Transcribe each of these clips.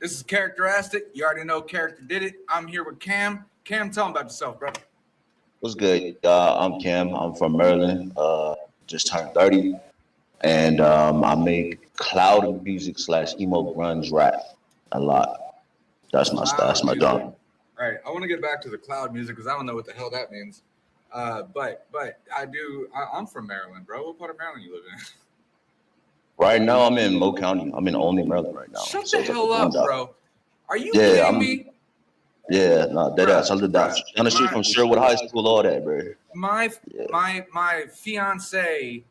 This is Character Asked It. You already know Character did it. I'm here with Cam. Cam, tell them about yourself, bro. What's good, y'all? I'm Kim. I'm from Maryland. Just turned 30, and I make cloud music slash emo grunge rap a lot. That's Cloud my music. genre. All right, I want to get back to the cloud music because I don't know what the hell that means. But I do. I'm from Maryland, bro. What part of Maryland you live in? Right now, I'm in Mo County. I'm in Olney, Maryland right now. Shut So the it's like the hell up, boondocks. bro. Are you Yeah, kidding I'm. me, Yeah, no, dead ass. I live bruh? down the street My from Sherwood High School, all that, bro. my Yeah, my fiance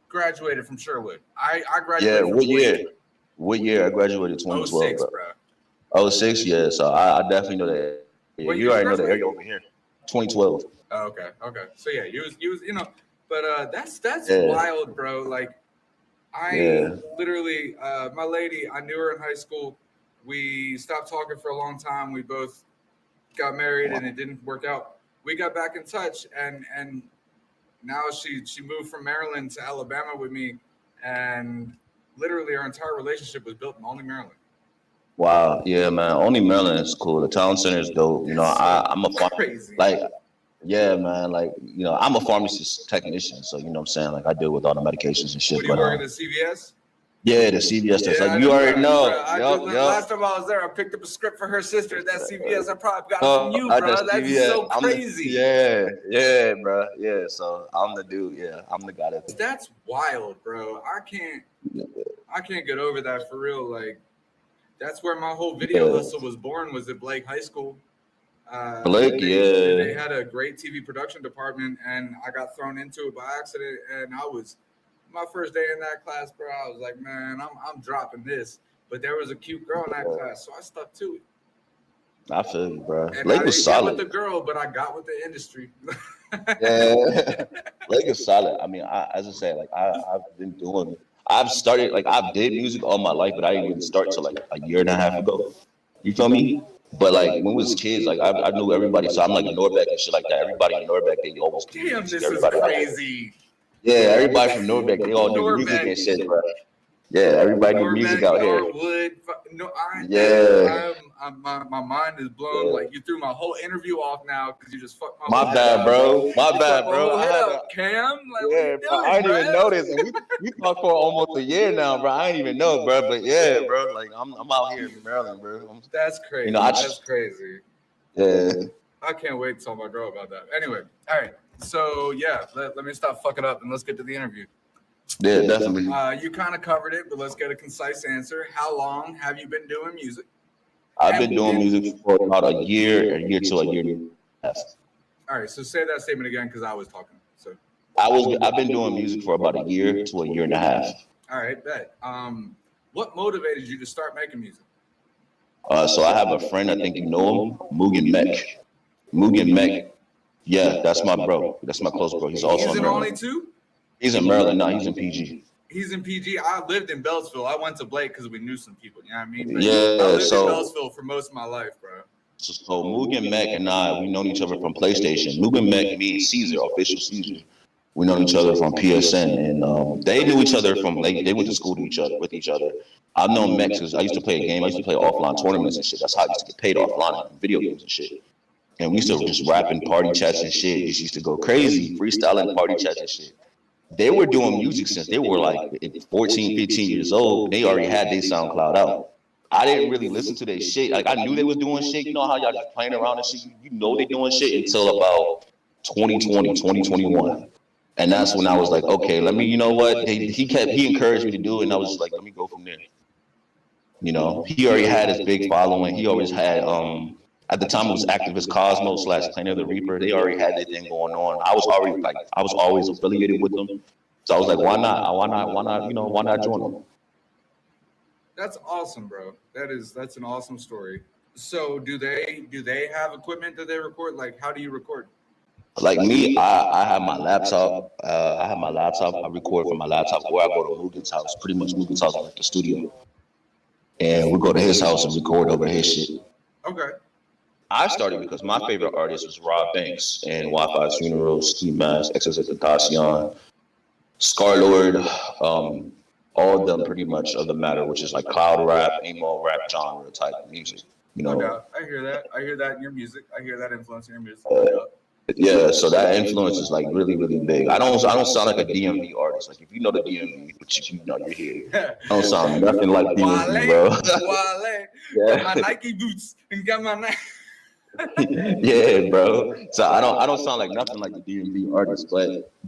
graduated from Sherwood. I yeah. graduated from What Wake. year? What year? I graduated 2012, '06, bro. bro. Oh, 06, yeah. So I definitely know that area. You What already year know did you the area graduate? over here. 2012. Oh, okay. So yeah, you was but that's Yeah, wild, bro. Like I yeah. literally my lady, I knew her in high school. We stopped talking for a long time. We both got married and it didn't work out. We got back in touch and now she moved from Maryland to Alabama with me and literally our entire relationship was built in only Maryland. Wow, yeah, man. Only Maryland is cool. The town center is dope. That's so I'm a crazy. like, yeah, man. Like, I'm a pharmacist technician, so you know what I'm saying. Like, I deal with all the medications and What shit. do you But work at the CVS? yeah, the CVS test. Like, Yeah, you already bro. know. I just Yup, yup. last time I was there, I picked up a script for her sister at that CVS. I probably got it from you, At the bro. That's CVS, so I'm the crazy. yeah, bro. Yeah, so I'm the dude. Yeah, I'm the guy that. That's wild, bro. I can't get over that for real. Like that's where my whole video Yeah, hustle was born. Was at Blake High School. Blake. They Yeah. had a great TV production department, and I got thrown into it by accident. And I was my first day in that class, bro. I was like, man, I'm dropping this. But there was a cute girl in that class, so I stuck to it. I feel you, bro. And Blake I was didn't get with solid. the girl, but I got with the industry. Yeah, Blake is solid. I mean, as I said, like I've been doing, I've started, like I've did music all my life, but I didn't really start till like a year and a half ago. You feel me? But like when we was kids, like I knew everybody. So I'm like Norbeck and shit like that. Everybody in Norbeck, they always do Damn, music. this is Everybody like, crazy. yeah, everybody from Norbeck, they all do music Norbeck, and shit, bro. Yeah, everybody do music Norbeck, out here. Norwood. No, Yeah, my mind is blown. yeah. Like you threw my whole interview off now because you just fucked my whole My head bad, up. bro. My You fucked bad, my bro. whole I head had to. up, Cam. Like, what are you Yeah, bro. I doing, didn't bro? even notice, and we talked for almost a year now, bro. I didn't even know, bro. But yeah, bro. Like I'm out here in Maryland, bro. That's You know, crazy. That's crazy. yeah, I can't wait to tell my girl about that. Anyway, all right. So yeah, let me stop fucking up and let's get to the interview. yeah, definitely. You kind of covered it, but let's get a concise answer. How long have you been doing music? I've been And doing music for about a year to a year and a half. all right, so say that statement again because I was talking. So I've been doing music for about a year to a year and a half. all right, bet. What motivated you to start making music? So I have a friend. I think you know him, Mugen Mech. Mugen Mech. Yeah, that's my bro. That's my close bro. He's also He's in in only Maryland. two. He's in Maryland now. He's in PG. He's in PG. I lived in Beltsville. I went to Blake because we knew some people. You know what I mean? But I Yeah. lived in Beltsville for most of my life, bro. So Mugen Mech and I, we known each other from PlayStation. Mugen Mech, me and Caesar, official Caesar, we known each other from PSN, and they knew each other from like they went to school to each other with each other. I've known Mech because I used to play a game. I used to play offline tournaments and shit. That's how I used to get paid offline in video games and shit. And we used to just rap in party chats and shit. Just used to go crazy, freestyling party chats and shit. They were doing music since they were like 14, 15 years old. They already had their SoundCloud out. I didn't really listen to their shit. Like I knew they was doing shit. You know how y'all just playing around and shit. You know they doing shit until about 2020, 2021. And that's when I was like, okay, let me, you know what? He encouraged me to do it, and I was just like, let me go from there. You know, he already had his big following. He always had at the time it was Activist Cosmos slash Planet of the Reaper. They already had their thing going on. I was always affiliated with them. So I was like, why not? Why not join them? That's awesome, bro. That's an awesome story. So do they have equipment that they record? Like how do you record? Like me, I have my laptop. I have my laptop. I record from my laptop, or I go to Mugen's house. Pretty much Mugen's house is like the studio, and we go to his house and record over his shit. Okay. I started because my favorite artist was Rob Banks and Wi-Fi's Funeral, Ski Mask, XXXTentacion, Scarlord. all of them pretty much of the matter, which is like cloud rap, emo rap genre type music. You No know, doubt. I hear that. I hear that in your music. I hear that influence in your music. uh, No doubt. yeah. So that influence is like really, really big. I don't sound like a DMV artist. Like if you know the DMV, which you know you're here. I don't sound nothing like DMV, bro. Wale, got my Yeah. Nike boots and got my Nike. Yeah, bro. So I don't sound like nothing like the DMV artist,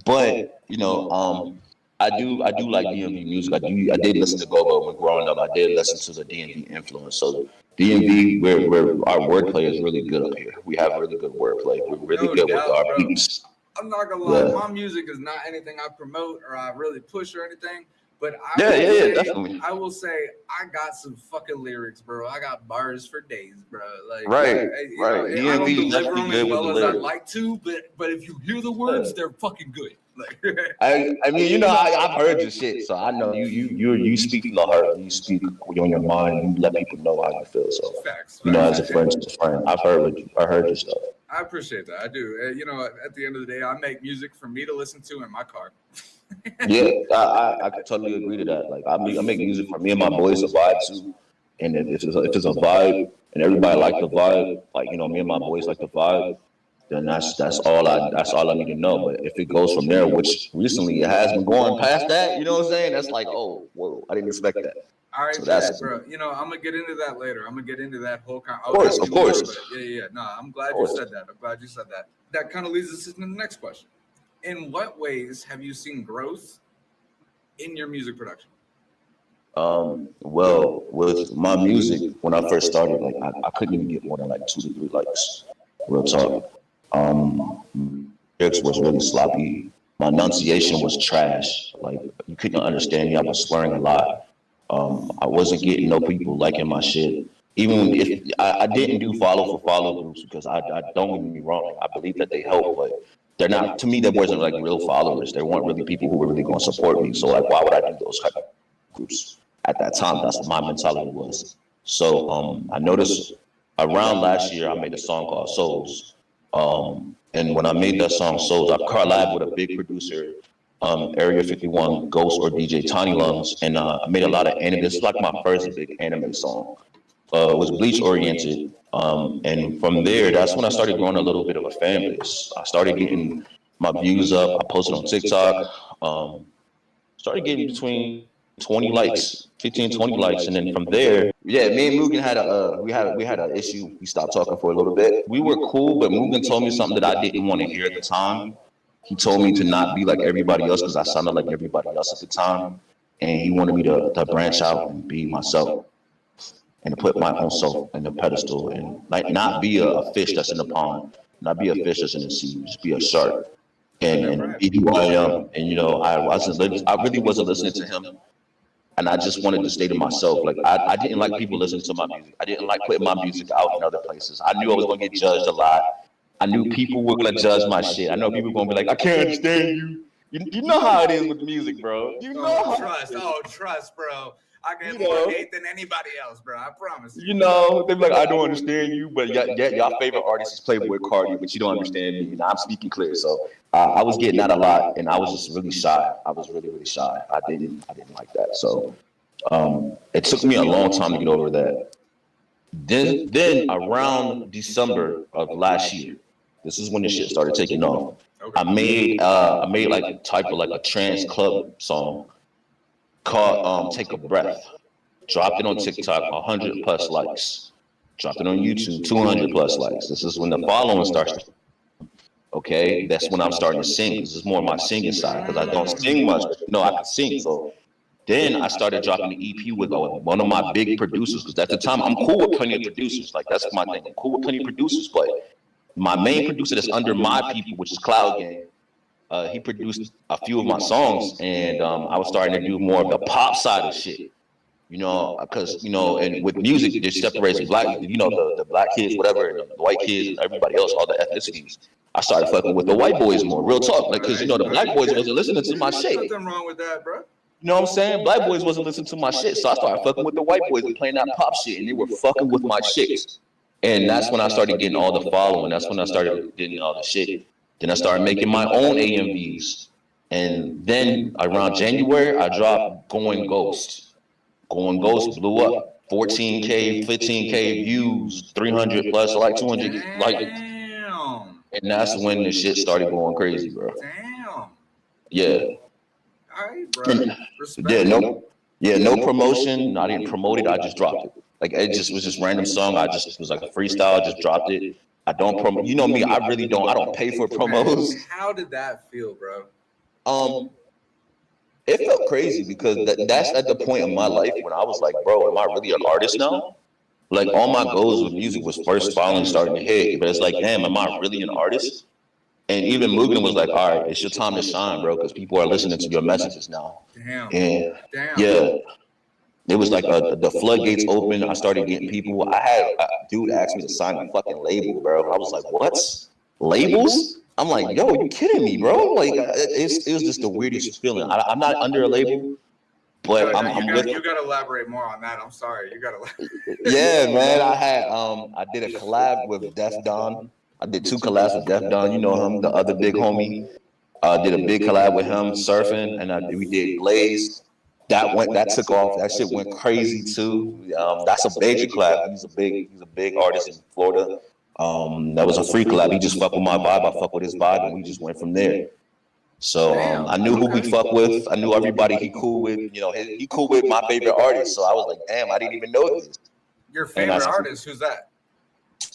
but you know, I do like DMV music. I did listen to go-go when growing up. I did listen to the DMV influence. So DMV, where our wordplay is really good up here. We have really good wordplay. We're really No good with doubt, our bro. beats. I'm not gonna lie, Yeah. my music is not anything I promote or I really push or anything. But Yeah, definitely. I will say, I got some fucking lyrics, bro. I got bars for days, bro. Like, Right, you know, right. I don't DMV is deliver definitely them as good with the well as I'd lyrics. like to, but if you hear the Yeah. words, they're fucking good. Like, I mean, you know, I've heard your shit, so I know you speak from the heart. You speak on your mind. You let people know how you feel. So, facts, you know, facts. as a friend, I heard your stuff. I appreciate that. I do. You know, at the end of the day, I make music for me to listen to in my car. Yeah, I could totally agree to that. Like I make music for me and my boys to vibe too. And if it's a vibe and everybody like the vibe, like you know, me and my boys like the vibe, then that's all I need to know. But if it goes from there, which recently it has been going past that, you know what I'm saying? That's like, oh, whoa, I didn't expect that. All right, So that's bet, bro. You know, I'm gonna get into that later. I'm gonna get into that whole kind. of I'll course, ask of you more, course, but yeah. No, I'm glad of you course. said that. I'm glad you said that. That kind of leads us into the next question. In what ways have you seen growth in your music production? Well, with my music, when I first started, like I couldn't even get more than like 2 to 3 likes. Real talk. Lyrics was really sloppy. My enunciation was trash. Like you couldn't understand me. I was swearing a lot. I wasn't getting no people liking my shit. Even if I didn't do follow for follow groups because I don't get me wrong. I believe that they help, but they're not. To me, they wasn't like real followers. They weren't really people who were really going to support me. So like, why would I do those type of groups at that time? That's what my mentality was. So I noticed around last year I made a song called Souls. And when I made that song Souls, I collabed with a big producer, Area 51 Ghost or DJ Tiny Lungs, and I made a lot of anime. This is like my first big anime song. It was bleach oriented. And from there, that's when I started growing a little bit of a fan base. I started getting my views up. I posted on TikTok. Started getting between 20 likes, 15, 20 likes. And then from there, yeah, me and Mugen had we had an issue. We stopped talking for a little bit. We were cool, but Mugen told me something that I didn't want to hear at the time. He told me to not be like everybody else because I sounded like everybody else at the time. And he wanted me to branch out and be myself and to put my own self in the pedestal and like not be a fish that's in the pond, not be a fish that's in the sea, just be a shark and be who I am. And you know, I really wasn't listening to him, and I just wanted to stay to myself. Like I didn't like people listening to my music. I didn't like putting my music out in other places. I knew I was gonna get judged a lot. I knew people were gonna judge my shit. I know people were gonna be like, I can't understand you. You know how it is with music, bro. You know how Trust, bro. I get you more know. hate than anybody else, bro. I promise you. You know, they be like, I don't understand you, but yet y'all favorite artist is Playboy Cardi, but you don't understand me. And I'm speaking clear. So I was getting that a lot, and I was just really shy. I was really, really shy. I didn't like that. So it took me a long time to get over that. Then around December of last year, this is when the shit started taking off. Okay. I made like type of like a trance club song called Take a Breath. Dropped it on TikTok, 100 plus likes. Dropped it on YouTube, 200 plus likes. This is when the following starts. Okay, that's when I'm starting to sing. This is more my singing side because I don't sing much. But, you know, I can sing. So then I started dropping the EP with one of my big producers because at the time I'm cool with plenty of producers. Like that's my thing. I'm cool with plenty of producers, but my main producer that's under my people, which is Cloud Gang, he produced a few of my songs, and I was starting to do more of the pop side of shit. You know, because you know, and with music, it separates black, you know, the black kids, whatever, and the white kids, and everybody else, all the ethnicities. I started fucking with the white boys more, real talk, like because you know the black boys wasn't listening to my shit. Nothing wrong with that, bro. You know what I'm saying? Black boys wasn't listening to my shit, so I started fucking with the white boys and playing that pop shit, and they were fucking with my shit. And that's when I started getting all the following. That's when I started getting all the shit. Then I started making my own AMVs. And then around January, I dropped Going Ghost. Going Ghost blew up. 14K, 15K views, 300 plus, like 200, like, Damn. and that's when the shit started going crazy, bro. Damn. Yeah. All right, bro. And Respect. no promotion. I didn't promote it. I just dropped it. Like it just was just random song. I just was like a freestyle. I just dropped it. I don't promote. You know me. I really don't. I don't pay for promos. How did that feel, bro? It felt crazy because that's at the point in my life when I was like, bro, am I really an artist now? Like all my goals with music was first finally starting to hit, but it's like, damn, am I really an artist? And even Mugen was like, all right, it's your time to shine, bro, because people are listening to your messages now. Damn. And Damn. yeah, it was like the floodgates open. I started getting people. I had a dude ask me to sign a fucking label, bro. I was like, what? Labels? I'm like, yo, you kidding me, bro? Like, it was just the weirdest feeling. I'm not under a label, but I'm with. You gotta elaborate more on that. I'm sorry. You gotta. Yeah, man. I did a collab with Def Don. I did 2 collabs with Def Don. You know him, the other big homie. Did a big collab with him surfing, and we did Blaze. That took off. That shit went crazy too. That's a major collab. He's a big artist in Florida. That was a free collab. He just fucked with my vibe. I fucked with his vibe, and we just went from there. So I knew who he fuck with. I knew everybody he cool with. You know, he cool with my favorite artists. So I was like, damn, I didn't even know this. Your favorite artist? Who's that?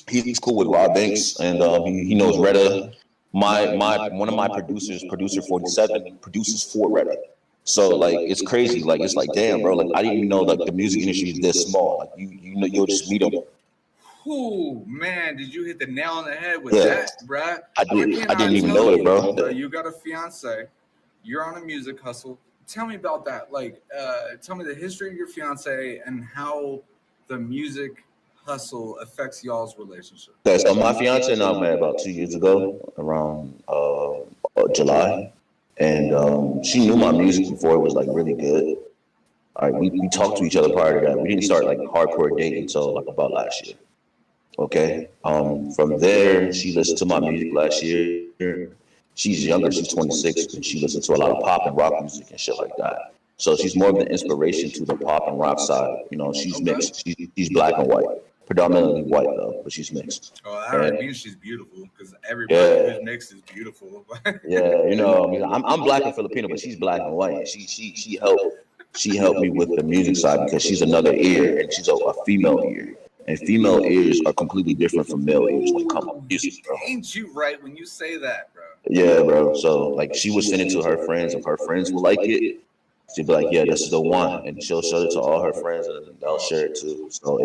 He's cool with Rob Banks, and he knows Retta. My one of my producers, producer 47, produces for Retta. So like it's crazy. Like it's like damn, bro. Like I didn't even know like the music industry is this small. Like you know you'll just meet them. Ooh, man, did you hit the nail on the head with that, bruh? I didn't even know it, bro. You got a fiance. You're on a music hustle. Tell me about that. Like, tell me the history of your fiance and how the music hustle affects y'all's relationship. Okay, so my fiance and I met about 2 years ago, around July, and she knew my music before it was like really good. All right, we talked to each other prior to that. We didn't start like hardcore dating until like about last year. Okay. From there, she listened to my music last year. She's younger, she's 26, and she listens to a lot of pop and rock music and shit like that. So she's more of an inspiration to the pop and rock side. You know, she's mixed. She's black and white, predominantly white though, but she's mixed. Oh, that already means she's beautiful because everybody who's mixed is beautiful. Yeah, you know, I mean, I'm black and Filipino, but she's black and white. She helped me with the music side because she's another ear and she's a female ear. And female ears are completely different from male ears when it comes to music, bro. Ain't you right when you say that, bro? Yeah, bro. So like she would send it to her friends. If her friends would like it, she'd be like, "Yeah, this is the one," and she'll show it to all her friends, and they'll share it too. So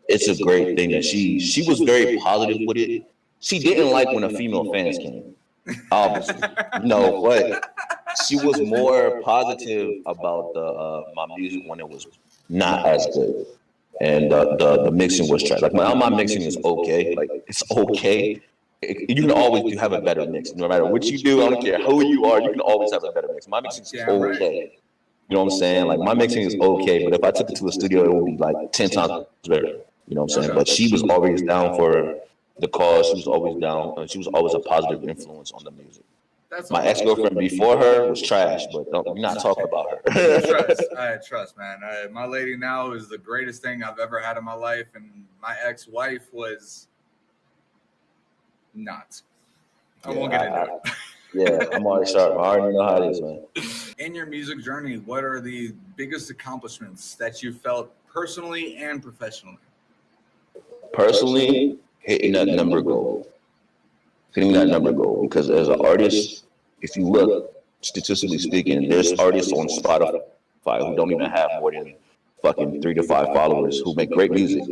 it's a great thing that she was very positive with it. She didn't like when a female fans came, obviously, no, but she was more positive about the my music when it was not as good. And the mixing was trash. Like my mixing is okay. Like it's okay. You can always have a better mix. No matter what you do, I don't care who you are, you can always have a better mix. My mixing is okay. You know what I'm saying? Like my mixing is okay, but if I took it to a studio, it would be like 10 times better. You know what I'm saying? But she was always down for the cause. She was always down. She was always a positive influence on the music. My ex-girlfriend before her was trash, but we're not talking about her. I trust, man. My lady now is the greatest thing I've ever had in my life, and my ex-wife was not. I won't get into it. Yeah, I'm already sharp. I already know how it is, man. In your music journey, what are the biggest accomplishments that you felt personally and professionally? Personally, hitting that number goal. Because as an artist, if you look, statistically speaking, there's artists on Spotify who don't even have more than fucking 3 to 5 followers who make great music.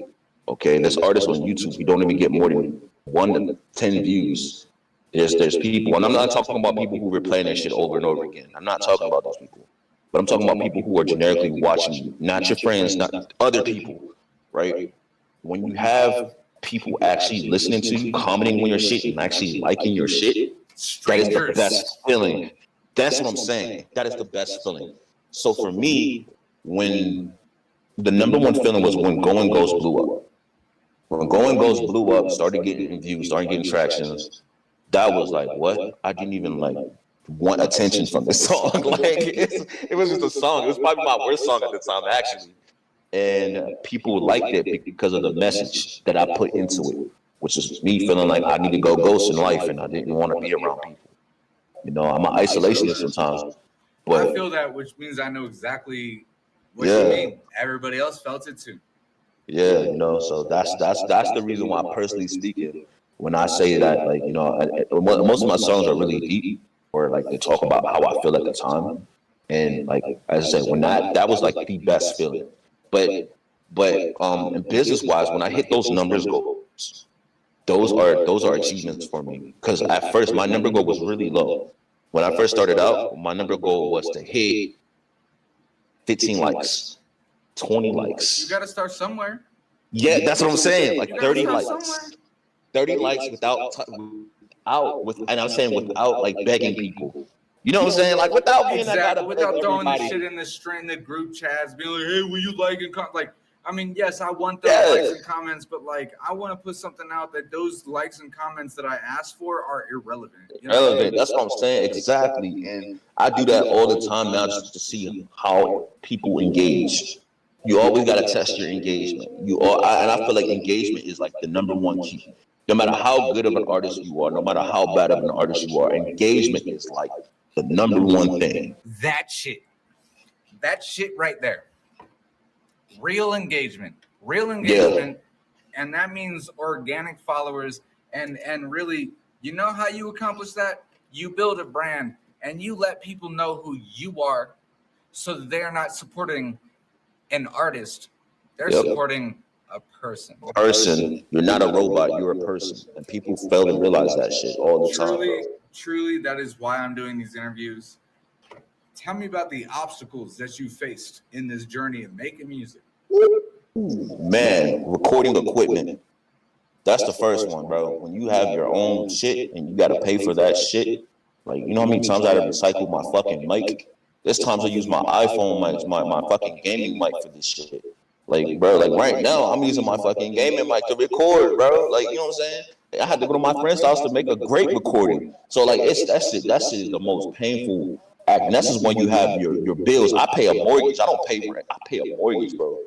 Okay, there's artists on YouTube who don't even get more than 1 to 10 views. There's people, and I'm not talking about people who replaying that shit over and over again. I'm not talking about those people, but I'm talking about people who are generically watching you, not your friends, not other people, right? When you have people actually listening to you, commenting on your shit, and actually liking your shit, that is the best feeling. That's what I'm saying. That is the best feeling. So for me, when the number one feeling was when Going Ghost blew up. When Going Ghost blew up, started getting views, started getting tractions, that was like, what? I didn't even like, want attention from this song. Like it was just a song. It was probably my worst song at the time, actually. And people liked it because of the message that I put into it, which is me feeling like I need to go ghost in life, and I didn't want to be around people. You know, I'm an isolationist sometimes, I but feel that, which means I know exactly what you yeah, mean. Everybody else felt it too. yeah, you know. So that's the reason why, personally speaking, when I say that, like, you know, most of my songs are really deep, or like they talk about how I feel at the time, and like as I said, when that was like the best feeling. But and business wise, when I hit those numbers goals, those are achievements for me. Because at first my number goal was really low. When I first started out, my number goal was to hit 15 likes, 20 You likes. got to start somewhere. Yeah, that's what I'm saying. You Like got to 30 start likes, somewhere. 30 likes and I'm saying without like begging people. You know what I'm saying? Like without being that guy to Exactly. beg Without throwing the shit everybody. in the string, the group chats, being like, "Hey, will you like and like?" I mean, yes, I want those Yeah, likes and comments, but like, I want to put something out that those likes and comments that I asked for are irrelevant. You know what I relevant. mean? That's what I'm saying. Exactly. And I do that all the time now just to see how people engage. You always got to test your engagement. And I feel like engagement is like the number one key. No matter how good of an artist you are, no matter how bad of an artist you are, engagement is like the number one thing. That shit. That shit right there. Real engagement. Real Yeah. engagement. And that means organic followers. And really, you know how you accomplish that? You build a brand and you let people know who you are so that they're not supporting an artist. They're Yep. supporting a person. Person. You're not a robot. You're a person. And people fail to realize that shit all the time, bro. Truly, that is why I'm doing these interviews. Tell me about the obstacles that you faced in this journey of making music. Man, recording equipment. That's the first one, bro. When you have your own shit and you gotta pay for that shit, like you know how many times I had to recycle my fucking mic? There's times I use my iPhone mic, my fucking gaming mic for this shit. Like, bro, like right now I'm using my fucking gaming mic to record, bro. Like, you know what I'm saying? I had to go to my friend's house to make a great recording. So like it's that shit is the most painful act. And that's just when you have your bills. I pay a mortgage. I don't pay rent. I pay a mortgage, bro.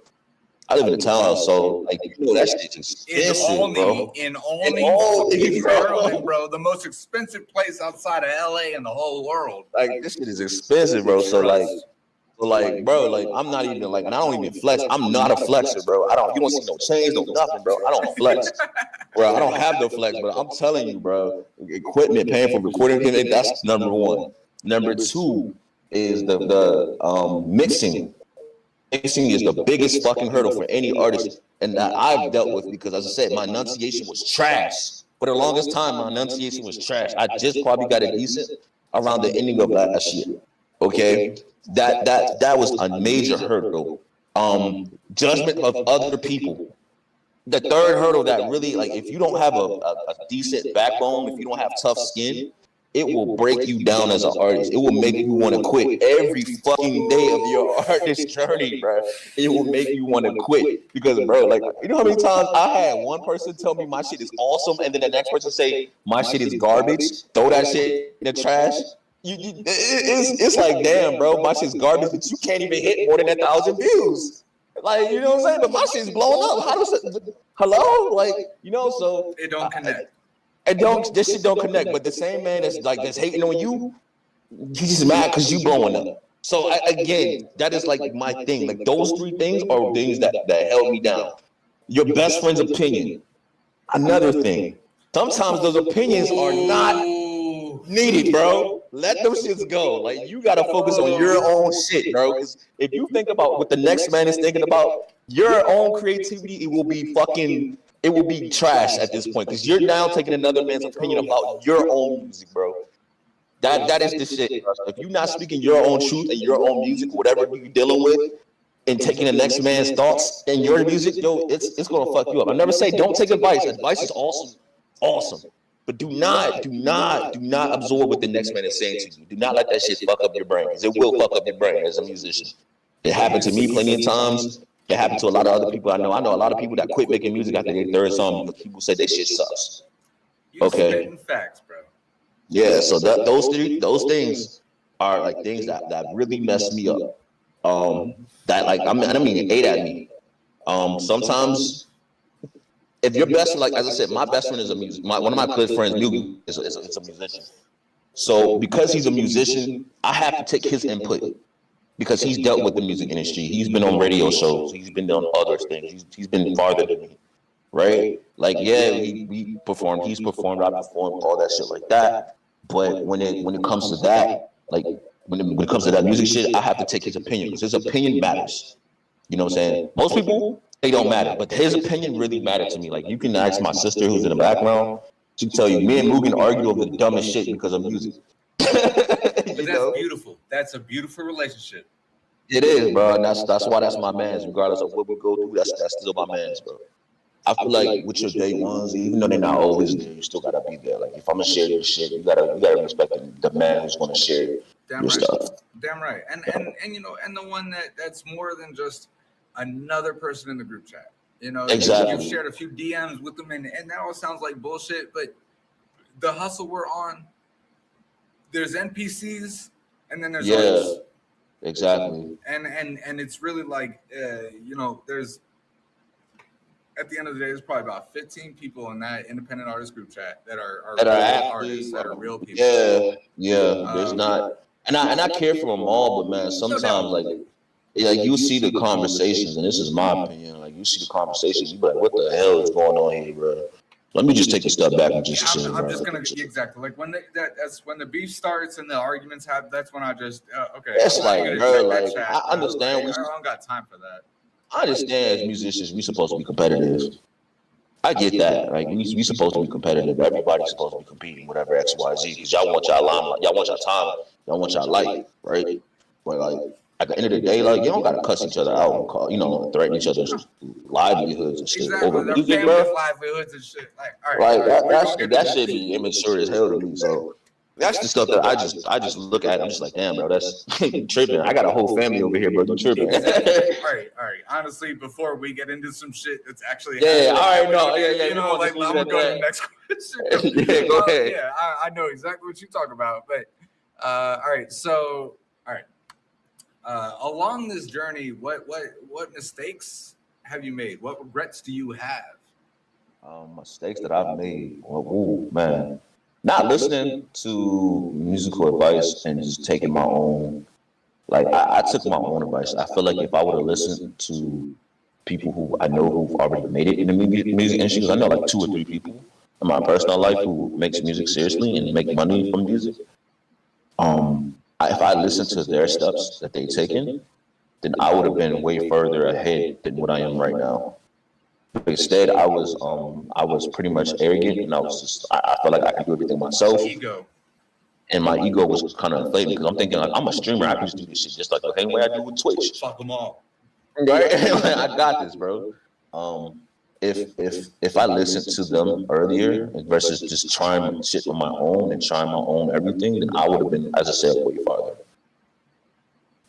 I live in a townhouse, so like you know that shit's expensive, bro. In In Olney, Olney, Maryland, bro. bro, the most expensive place outside of LA in the whole world. Like this shit is expensive, bro. So like, bro, like I'm not even like, and I don't even flex. I'm not a flexer, bro. You don't see no chains, no nothing, bro. I don't flex, bro. I don't have the flex, but I'm telling you, bro. Equipment, paying for recording equipment, that's number one. Number two is the mixing. Mixing is the biggest fucking hurdle for any artist, and that I've dealt with because, as I said, my enunciation was trash. For the longest time, my enunciation was trash. I just probably got it decent around the ending of last year. Okay, that was a major hurdle. Judgment of other people. The third hurdle that really, like, if you don't have a decent backbone, if you don't have tough skin, it will break you down as an artist. It will make you want to quit every fucking day of your artist journey, bro. It will make you want to quit because, bro, like, you know how many times I had one person tell me my shit is awesome, and then the next person say my shit is garbage, throw that shit in the trash. It's like, damn, bro, my shit's garbage, but you can't even hit more than 1,000 views. Like, you know what I'm saying? But my shit's blowing up. How does it? Hello? Like, you know, so It don't connect. this shit don't connect. But the same man that's hating on you, he's just mad because you blowing up. So again, that is like my thing. Like those three things are things that held me down. Your best friend's opinion. Another thing. Sometimes those opinions are not needed, bro. Let them shits go. Like you gotta focus on your own shit, bro. Because if you think about what the next man is thinking about, your own creativity, it will be trash at this point. Because you're now taking another man's opinion about your own music, bro. That is the shit. Bro. If you're not speaking your own truth and your own music, whatever you're dealing with, and taking the next man's thoughts in your music, yo, it's gonna fuck you up. I never say don't take advice. Advice is awesome. But do not absorb what the next man is saying to you. Do not let that shit fuck up your brain, because it will fuck up your brain as a musician. It happened to me plenty of times. It happened to a lot of other people I know. I know a lot of people that quit making music after their third song because people said their shit sucks. You spitting facts, bro. Yeah, so those things are like things that really mess me up. That like I don't mean ate at me. Sometimes if your best like as I said, my best friend is a music. One of my good friends, Mugi, is a musician. So because he's a musician, I have to take his input because he's dealt with the music industry. He's been on radio shows. He's been on other things. He's been farther than me, right? Like yeah, we performed. He's performed. I performed all that shit like that. But when it comes to that, like when it comes to that music shit, I have to take his opinion because his opinion matters. You know what I'm saying? Most people, they don't matter, but his opinion really mattered to me. Like you can ask my sister who's in the background. She can tell you, me and Mugen argue over the dumbest shit because of music. But You that's know, beautiful. That's a beautiful relationship. it is, bro, and that's why that's my man's. Regardless of what we go through, that's still my man's, bro. I feel like with your day ones, even though they're not always there, you still gotta be there. Like if I'm gonna share your shit, you gotta respect the man who's gonna share Damn your right. stuff. Damn right. And you know, and the one that's more than just another person in the group chat. You know, you've Exactly. shared a few DMs with them, and that all sounds like bullshit. But the hustle we're on, there's NPCs, and then there's Yeah. artists, Exactly. and it's really like you know, there's at the end of the day, there's probably about 15 people in that independent artist group chat that are That are real actually, artists, that are real people. yeah. There's Um, not, and I care for them all, but man, no sometimes doubt. like you see the conversations, and this is my opinion. Like you see the conversations, you be like, what the hell is going on here, bro? Let me just take a step back and Yeah, just chill, I'm bro. just gonna exactly like when that's when the beef starts and the arguments have. That's when I just okay. It's I'm like, gonna bro, check that like chat, I bro. understand Like I don't got time for that. I understand as musicians, we supposed to be competitive. I get that. Like we supposed to be competitive. Everybody's supposed to be competing, whatever X, Y, Z, because y'all want y'all limelight, y'all want y'all time, y'all want y'all light, right? But like at the end of the day, like you don't gotta cuss each other out and call, threaten each other's livelihoods and shit over Exactly, their music, bro. family's livelihoods and shit. Like, Like all right, we're gonna get to that this. should be immature as hell to me. So that's the stuff that I just look at. I'm just like, damn, bro, that's you tripping. I got a whole family over here, bro. You tripping? Exactly. All right. Honestly, before we get into some shit that's actually Yeah, happening, all right, no, you we know, gonna like just leave I'm it gonna at go to the that. next question. Yeah, go ahead. Yeah, I know exactly what you talk about. But all right, so all right, along this journey, what mistakes have you made? What regrets do you have? Mistakes that I've made. Well, ooh, man, not listening to musical advice and just taking my own. Like I took my own advice. I feel like if I would have listened to people who I know who've already made it in the music industry, 'cause I know like 2 or 3 people in my personal life who makes music seriously and make money from music. If I listened to their steps that they taken, then I would have been way further ahead than what I am right now. But instead, I was pretty much arrogant, and I felt like I could do everything myself, Ego. and my ego was kind of inflated because I'm thinking like I'm a streamer, I can just do this shit just like the same way I do with Twitch, Fuck them all. right? I got this, bro. Um, if I listened to them earlier versus just trying shit on my own and trying my own everything, then I would have been, as I said, way farther,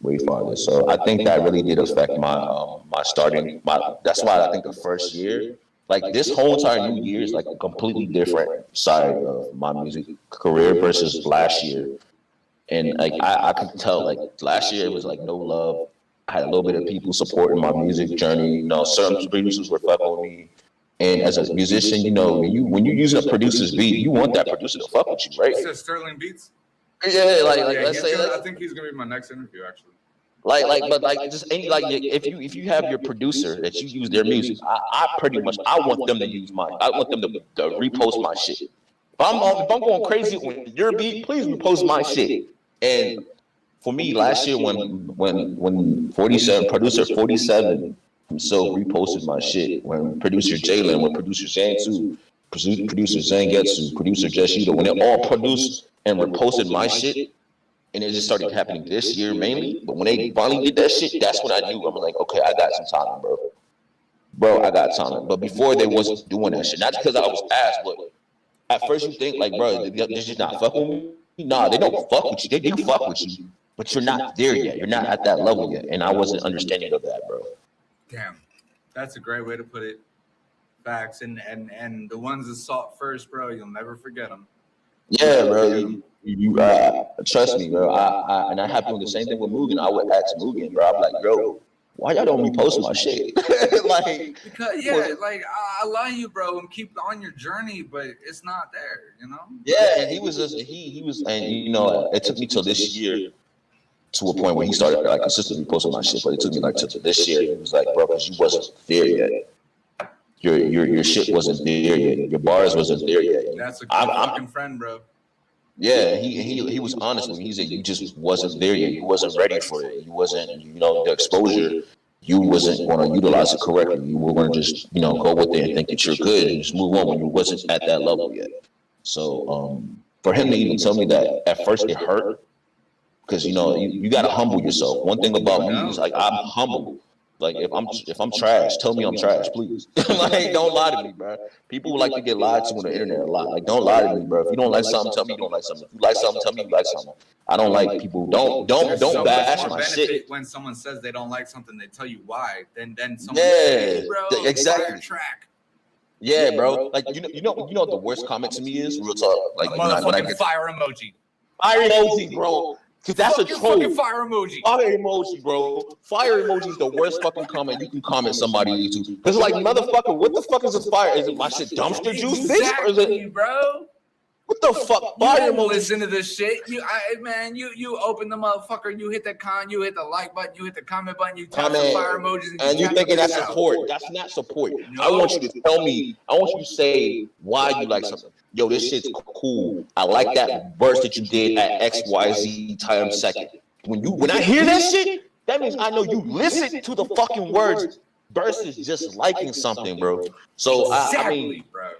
way farther. So I think that really did affect my starting. That's why I think the first year, like this whole entire new year, is like a completely different side of my music career versus last year. And like I could tell, like last year it was like no love. I had a little bit of people supporting my music journey. Certain producers were fucking with me. And as a musician, when you're using a producer's beat, you want that producer to fuck with you, right? You said Sterling Beats. Yeah, like Yeah, let's say I think he's gonna be my next interview actually. but like just any like if you have your producer that you use their music, I pretty much I want them to use my I want them to repost my shit. If I'm going crazy on your beat, please repost my shit. And for me, last year when 47 producer 47 himself reposted my shit, when producer Jalen, when producer Zan too, producer Zangetsu, producer Jeshuda, when they all produced and reposted my shit, and it just started happening this year mainly. But when they finally did that shit, that's when I knew. I'm like, okay, I got some talent, bro. Bro, I got talent. But before they wasn't doing that shit. Not because I was ass, but at first you think like, bro, they're just not fucking with me. Nah, they don't fuck with you. They do fuck with you, but you're not there yet. You're not at that level yet. And I wasn't understanding of that, bro. Damn, that's a great way to put it. Facts and the ones that saw it first, bro. You'll never forget them. Yeah, bro. Trust me, bro. And I have doing the same thing with Mugen. I would ask Mugen, bro. I'm like, yo, why y'all don't repost my shit? Like, Because yeah, like I allow you, bro, and keep on your journey, but it's not there, you know. yeah. And he was just he was, and it took me till this year to a point where he started like consistently posting my shit. But it took me like to this year. He was like, bro, because you wasn't there yet. Your shit wasn't there yet. Your bars wasn't there yet. That's a good fucking friend, bro. Yeah, he was honest with me. He said you just wasn't there yet. You wasn't ready for it. You wasn't, the exposure. You wasn't going to utilize it correctly. You were going to just, go with it and think that you're good and just move on when you wasn't at that level yet. So for him to even tell me that, at first it hurt because you got to humble yourself. One thing about me is like I'm humble. Like if I'm trash, tell me I'm trash, please. Like don't lie to me, bro. People like to get lied to on the internet a lot. Like don't lie to me, bro. If you don't like something, tell me you don't like something. If you like something, tell me you like something. I don't like people. Don't bash my shit. When someone says they don't like something, they tell you why. Then someone says, hey, bro, exactly. Track. Yeah, bro. Like you know what the worst comment to me is? Real talk. Like when I get fire emoji. Fire emoji, bro. Cause that's a troll. Fucking fire emoji. Fire emoji, bro. Fire emoji is the worst fucking comment you can comment somebody to. Cause like, motherfucker, what the fuck is this fire? Is it my shit dumpster juice, bitch? Or is it, bro? What the fuck? Fire emoji. Listen to this shit. You open the motherfucker. You hit the you hit the like button. You hit the comment button. You tap the fire emojis, and you thinking that's support. That's not support. No. I want you to tell me. I want you to say why you like something. Yo, this shit's cool. I like that verse that you did at XYZ time second. When I hear that shit, that means I know you listen to the fucking words versus just liking something, bro. So I mean, bro.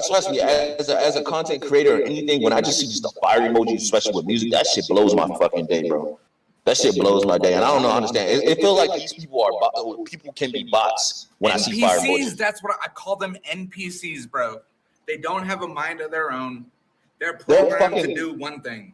Trust me, as a content creator or anything, when I just see just a fire emoji, especially with music, that shit blows my fucking day, bro. That shit blows my day, and I don't know, understand. It feels like these people people can be bots when NPCs, I see fire emojis. That's what I call them, NPCs, bro. They don't have a mind of their own. They're programmed to do one thing.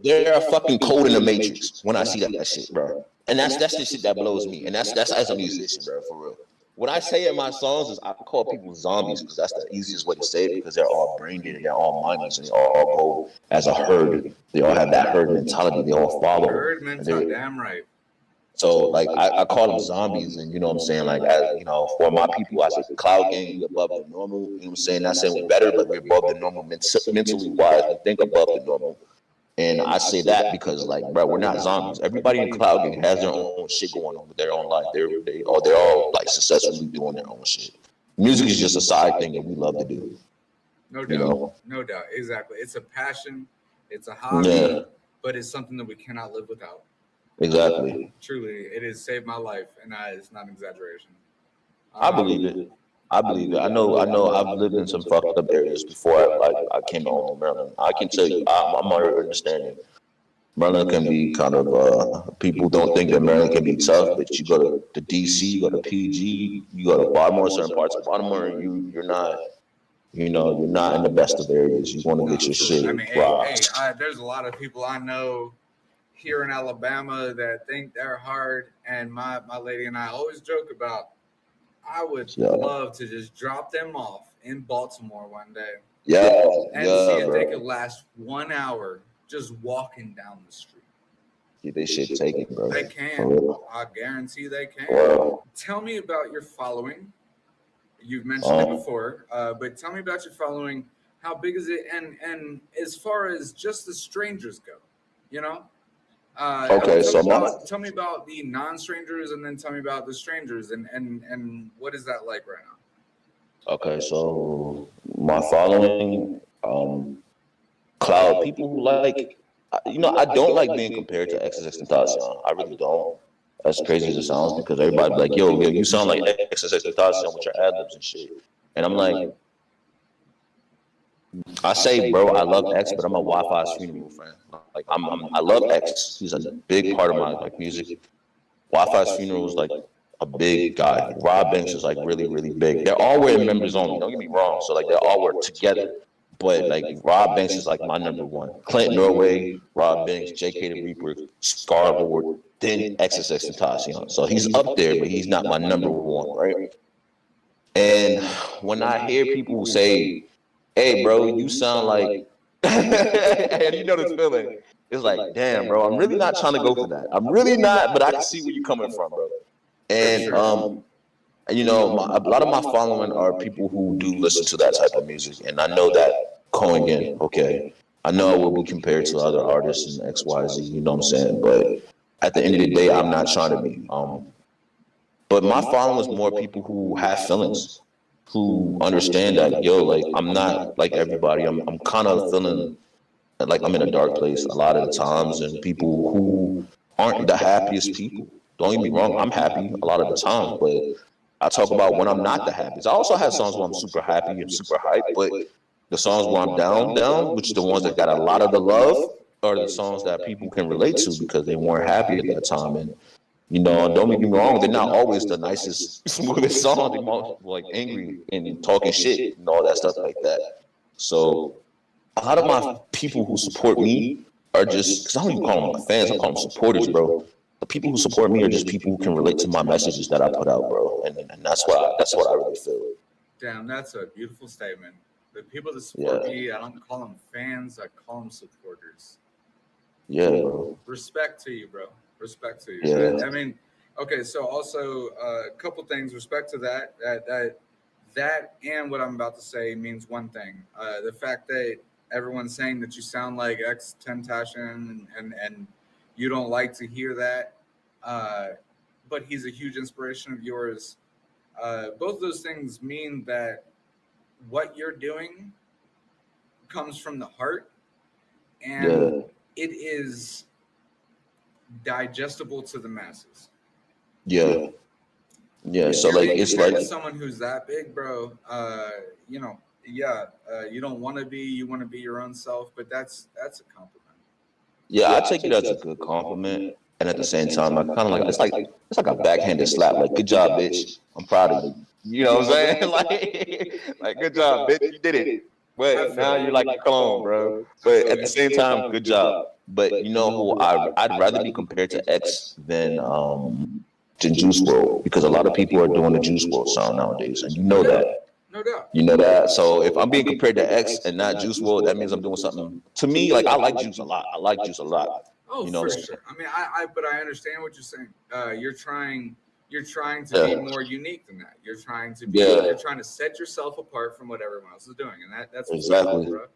They're a fucking code in the matrix when I see that shit, bro. And that's the shit that blows me, and that's as a musician, bro, for real. What I say in my songs is I call people zombies because that's the easiest way to say it because they're all brain dead and they're all mindless and they all go as a herd. They all have that herd mentality. They all follow. Herd mentality, damn right. So like I call them zombies, and you know what I'm saying, like as for my people, I say cloud gang, we above the normal. You know what I'm saying? Not saying we're better, but we're above the normal mentally wise. We think above the normal. And I say that because, like, bro, we're not zombies. Everybody in Cloud Gang has their own shit going on with their own life. They're all like successfully doing their own shit. Music is just a side thing that we love to do. No doubt, no doubt, exactly. It's a passion, it's a hobby, but it's something that we cannot live without. Exactly. Truly, it has saved my life, and it's not an exaggeration. I believe it. I believe it. I know. I've lived in some fucked up areas before. I came home to Maryland. I can tell you, I'm already understanding. Maryland can be kind of. People don't think that Maryland can be tough, but you go to DC, you go to PG, you go to Baltimore, certain parts of Baltimore, you're not. You're not in the best of areas. You want to get your shit. I mean, there's a lot of people I know here in Alabama that think they're hard, and my lady and I always joke about. I would love to just drop them off in Baltimore one day. Yeah. And see if they could last 1 hour just walking down the street. Get this shit taken, bro. They can. I guarantee they can. Wow. Tell me about your following. You've mentioned it before, but tell me about your following. How big is it? And as far as just the strangers go, okay, tell me about the non-strangers, and then tell me about the strangers, and what is that like right now? Okay, so my following, Cloud, people who like, I don't like being compared to XXXTentacion. I really don't. As crazy as it sounds, because everybody like, yo, you sound like XXXTentacion with your ad-libs and shit. And I'm like, I say, bro, I love X, but I'm a Wi-Fi's funeral fan. Like, I love X. He's a big part of my music. Wi-Fi's funeral is like a big guy. Rob Banks is like really, really big. They're all wearing members only. Don't get me wrong. So like they all work together. But like Rob Banks is like my number one. Clint Norway, Rob Banks, J.K. the Reaper, Scarlord, then XXXTentacion. So he's up there, but he's not my number one, right? And when I hear people say, hey, bro, you sound like And you know this feeling. It's like, damn, bro, I'm really not trying to go for that. I'm really not, but I can see where you're coming from, bro. And a lot of my following are people who do listen to that type of music, and I know that going in, okay, I know I will be compared to other artists and X, Y, Z. You know what I'm saying? But at the end of the day, I'm not trying to be. But my following is more people who have feelings, who understand that, yo, like I'm not like everybody. I'm kind of feeling like I'm in a dark place a lot of the times, and people who aren't the happiest people. Don't get me wrong, I'm happy a lot of the times, but I talk about when I'm not the happiest. I also have songs where I'm super happy and super hyped, but the songs where I'm down, which are the ones that got a lot of the love, are the songs that people can relate to because they weren't happy at that time. And don't get me wrong, they're not always the nicest, smoothest songs. They're more like angry and talking shit and all that stuff like that. So a lot of my people who support me are just, because I don't even call them my fans, I call them supporters, bro. The people who support me are just people who can relate to my messages that I put out, bro. And that's what I really feel. Damn, that's a beautiful statement. The people that support Yeah. me, I don't call them fans, I call them supporters. Yeah, bro. Respect to you, bro. Respect to you. Yeah. I mean, okay. So also a couple things. Respect to that. That and what I'm about to say means one thing. The fact that everyone's saying that you sound like X Tentation and you don't like to hear that, uh, but he's a huge inspiration of yours. Both those things mean that what you're doing comes from the heart and Yeah. it is digestible to the masses. Yeah. Yeah. If So you're like to it's compare to like someone who's that big, bro, you don't want to be. You want to be your own self, but that's a compliment. yeah, I take it as a good compliment. And at the same time, I kind of like it's like a backhanded slap. Like, good job, bitch. I'm proud of you. You know what I'm saying? Like good job, bitch. You did it. I But feel now you're it. like a clone, bro. I But feel at the it. same time, good job. But you know who I'd rather be compared to X than Juice World, because a lot of people are doing the Juice World sound nowadays, and you No know doubt. that. No doubt. You know that. So if I'm being compared to X and not Juice World, that means I'm doing something. To me, like I like Juice a lot. I like Juice a lot. Oh, You know. for sure. I mean, but I understand what you're saying. You're trying to be Yeah. more unique than that. Yeah. You're trying to set yourself apart from what everyone else is doing, and that's what's cool, Exactly. bro.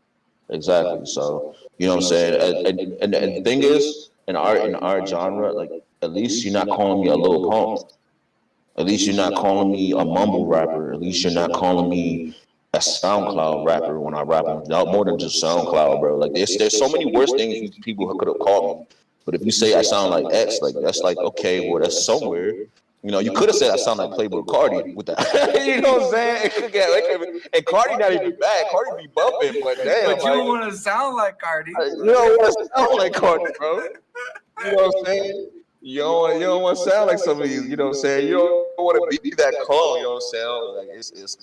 Exactly. So you know what I'm saying. And the thing is, in our genre, like at least you're not calling me a little pump. At least you're not calling me a mumble rapper. At least you're not calling me a SoundCloud rapper when I rap on more than just SoundCloud, bro. Like there's so many worse things people could have called me. But if you say I sound like X, like that's like okay, well that's somewhere. You could have said I sound like Playboy Cardi with that. You know what I'm saying? And Cardi not even bad. Cardi be bumping, but damn, But you like want to sound like Cardi. you don't want to sound like Cardi, bro. You know what I'm saying? You don't want to sound like some of these. You know what I'm saying? You don't want to be that clone. You know what I'm saying? Like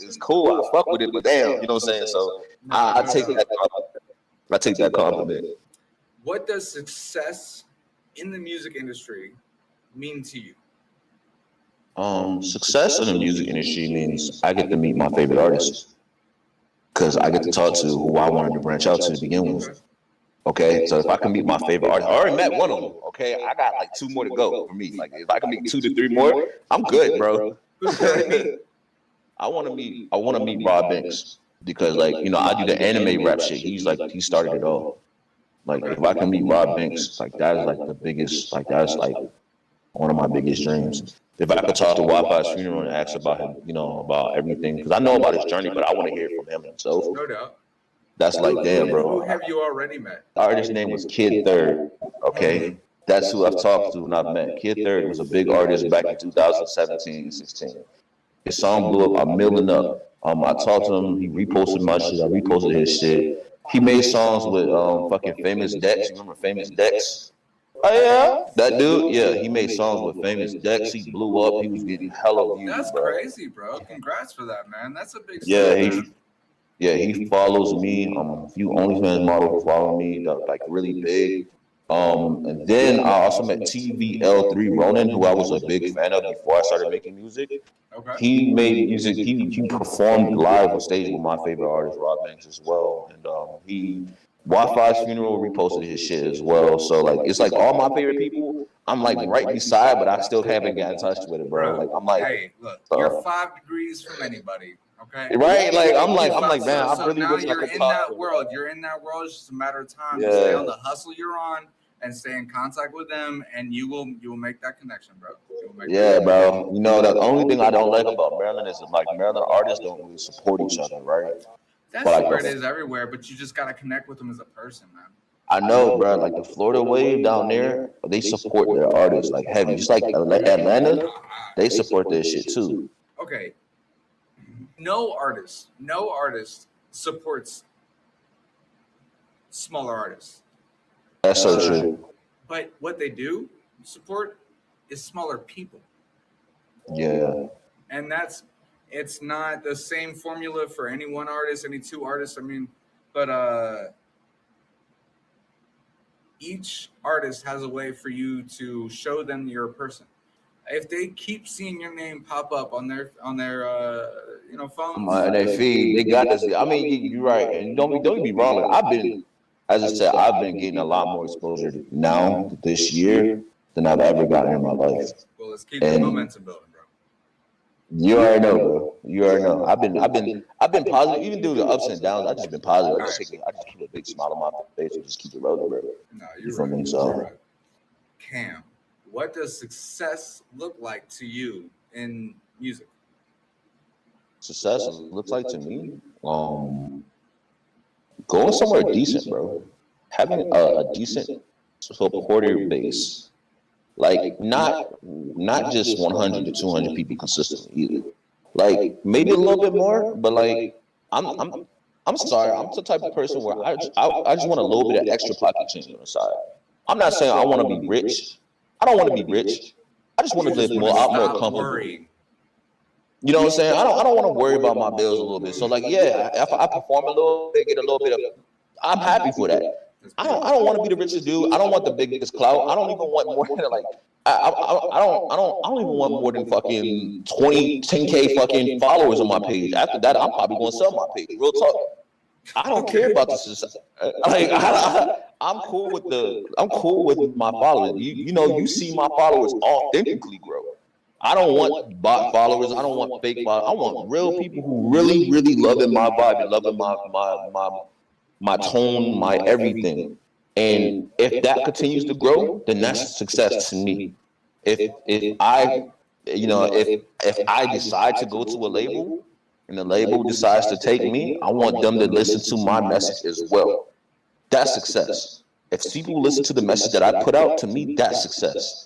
it's cool. I fuck with it, but damn, you know what I'm saying? So No, I no take doubt. that. I take that compliment. What does success in the music industry mean to you? Success in the music industry means I get to meet my favorite artists because I get to talk to who I wanted to branch out to begin with. Okay. Okay, so if I can meet my favorite artist, I already met one of them. Okay, I got like two more to go for me. Like if I can meet 2 to 3 more, I'm good, bro. Who do you got to meet? I want to meet Rob Banks because like I do the anime rap shit. He started it all. Like Okay. if I can meet Rob Banks, like that is like the biggest. Like that's like one of my biggest dreams. If I could talk to Wi-Fi's funeral and ask about him, about everything, because I know about his journey, but I want to hear from him himself. No doubt. That's like, damn, Who bro. have you already met? The artist's name was Kid Third. Okay, that's who I've talked to and I've met. Kid Third was a big artist back in 2017, 16. His song blew up. I'm milling up. I talked to him. He reposted my shit. I reposted his shit. He made songs with fucking Famous Dex. You remember Famous Dex? Oh yeah. That dude, yeah, he made songs with Famous Dex. He blew up. He was getting hella views, That's bro. crazy, bro. Congrats for that, man. That's a big Yeah, step, he man. he follows me. A few OnlyFans models follow me, like really big. And then I also met TVL3 Ronan, who I was a big fan of before I started making music. Okay. He made music. He performed live on stage with my favorite artist, Rob Banks, as well. And Wi-Fi's funeral reposted his shit as well. So like, it's like all my favorite people, I'm like right beside, but I still haven't got in touch with it, bro. Like I'm like, hey, look, you're 5 degrees from anybody. Okay. right? Like I'm like, man, I So really now wish I you're could in talk that to him. world. You're in that world. It's just a matter of time. Just stay on the hustle you're on and stay in contact with them, and you will make that connection, bro. You will make Yeah, bro. You know, the only thing I don't like about Maryland is that, like, Maryland artists don't really support each other, right? That's But like where it is everywhere, but you just gotta connect with them as a person, man. I know, bro. Like the Florida wave down there, they support their artists like heavy. Just like Atlanta, they support their shit too. Okay. No artist supports smaller artists. That's so true. But what they do support is smaller people. Yeah. And it's not the same formula for any one artist, any two artists. I mean, but each artist has a way for you to show them you're a person. If they keep seeing your name pop up on their phones, And they feed, they got this. I mean, you're right, and don't be wrong. Like I've been, as I said, I've been getting a lot more exposure now this year than I've ever gotten in my life. Well, let's keep the momentum building, bro. You already know, bro. You already know. I've been positive, even through the ups and downs. I just been positive. I just keep a big smile on my face and just keep it rolling, bro. No, you feel me? So, right. Cam, what does success look like to you in music? Success looks like to me, going somewhere decent, bro. Having a decent supporter base, like not just 100 to 200 people consistently either. Like maybe a little bit more, but like I'm I'm I'm sorry, I'm the type of person where I just want a little bit of extra pocket change on the side. I'm not saying I want to be rich. I don't want to be rich. I just want to live more comfortable. You know what I'm saying? I don't want to worry about my bills a little bit. So like, yeah, if I perform a little bit, get a little bit of, I'm happy for that. I don't want to be the richest dude. I don't want the biggest clout. I don't even want more than like I don't even want more than fucking 10K fucking followers on my page. After that, I'm probably going to sell my page. Real talk. I don't care about this. Like I'm cool with my followers. You see my followers authentically grow. I don't want bot followers. I don't want fake followers. I want real people who really, really loving my vibe and loving my tone, my everything. And if that continues to grow, then that's success to me. If I, if I decide to go to a label and the label decides to take me, I want them to listen to my message as well. That's success. If people listen to the message that I put out, to me, that's success.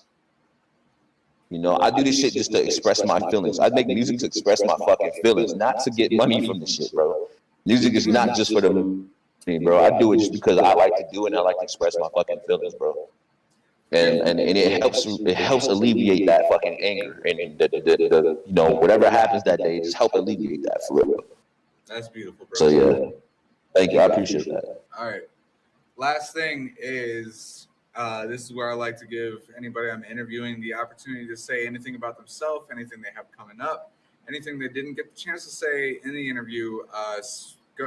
I do this shit just to express my feelings. I make music to express my fucking feelings, not to get money from this shit, bro. Music is not just for the money, bro. I do it just because I like to do it and I like to express my fucking feelings, bro. And it helps alleviate that fucking anger and the whatever happens that day, just help alleviate that for real. That's beautiful, bro. So yeah, thank you. I appreciate that. All right. Last thing is, this is where I like to give anybody I'm interviewing the opportunity to say anything about themselves, anything they have coming up, anything they didn't get the chance to say in the interview.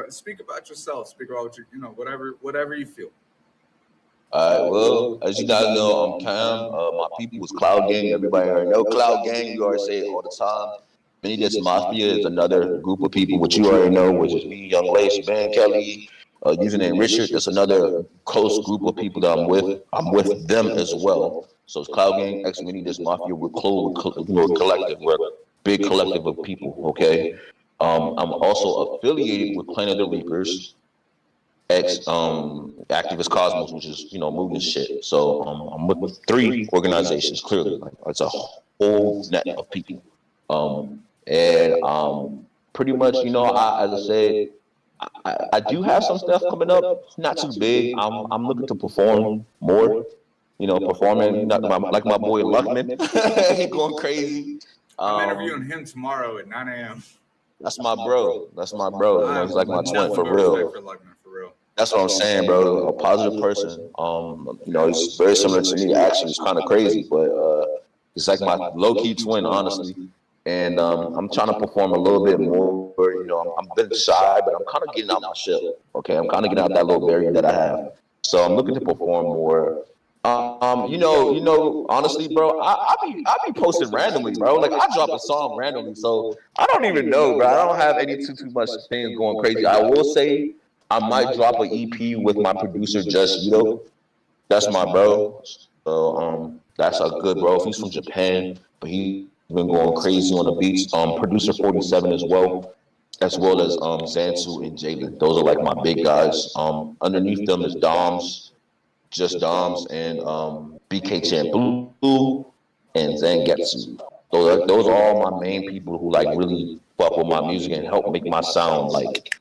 Speak about yourself. Speak about whatever you feel. All right. Well, as you guys know, I'm Cam. My people was Cloud Gang. Everybody already know Cloud Gang. You already say it all the time. Mini Disc Mafia is another group of people, which you already know, which is me, Young Lace, Ben Kelly, username Richard. That's another close group of people that I'm with. I'm with them as well. So it's Cloud Gang, ex Mini Disc Mafia. We're collective. We're a big collective of people. Okay. I'm also affiliated with Planet of the Reapers, ex Activist Cosmos, which is movement shit. So I'm with 3 organizations. Clearly, like it's a whole net of people. And pretty much, as I said, I do have some stuff coming up. It's not too big. I'm looking to perform more. Performing like my boy Luckman. He going crazy. I'm interviewing him tomorrow at 9 a.m. That's my bro. That's my bro. He's like my twin for real. For real. That's what I'm saying, bro. A positive person. He's very similar to me. Actually, it's kind of crazy, but he's like my low-key twin, honestly. And I'm trying to perform a little bit more. I'm a bit shy, but I'm kind of getting out my shell. Okay, I'm kind of getting out that little barrier that I have. So I'm looking to perform more. Honestly, bro, I be posting randomly, bro. Like I drop a song randomly, so I don't even know, bro. I don't have any too much things going crazy. I will say I might drop an EP with my producer, Just That's my bro. So that's a good bro. He's from Japan, but he's been going crazy on the beats. Producer 47 as well as Zantu and Jalen. Those are like my big guys. Underneath them is Doms, just Doms, and BK Champ Blue and Zangetsu. Those are all my main people who like really fuck with my music and help make my sound like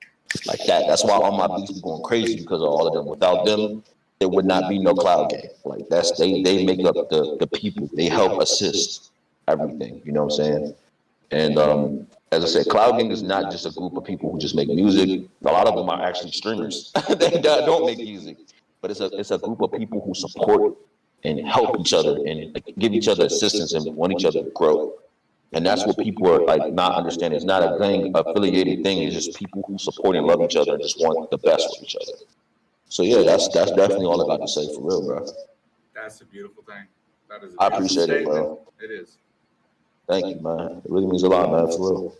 that. That's why all my beats be going crazy because of all of them. Without them, there would not be no Cloud Gang. Like they make up the people. They help assist everything. You know what I'm saying? And as I said, Cloud Gang is not just a group of people who just make music. A lot of them are actually streamers. They don't make music, but it's a group of people who support and help each other and give each other assistance and want each other to grow. And that's what people are like not understanding. It's not a gang affiliated thing. It's just people who support and love each other and just want the best for each other. So yeah, that's definitely all I got to say for real, bro. That's a beautiful thing. That is a I beautiful appreciate it, statement. bro. It is. Thank you, man. It really means a lot, man, for real.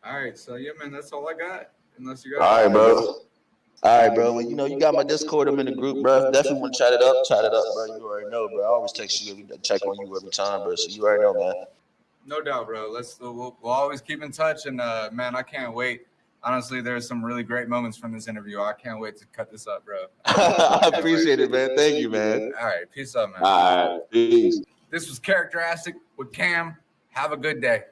All right, so yeah, man, that's all I got. Unless you All got right, anything bro. else. All right, bro. Well, you got my Discord. I'm in the group, bro. Definitely want to chat it up, bro. You already know, bro. I always text you, check on you every time, bro. So you already know, man. No doubt, bro. We'll always keep in touch, and man, I can't wait. Honestly, there's some really great moments from this interview. I can't wait to cut this up, bro. I appreciate it, man. Thank you, man. All right, peace out, man. All right, peace. This was Character Asked It with Cam. Have a good day.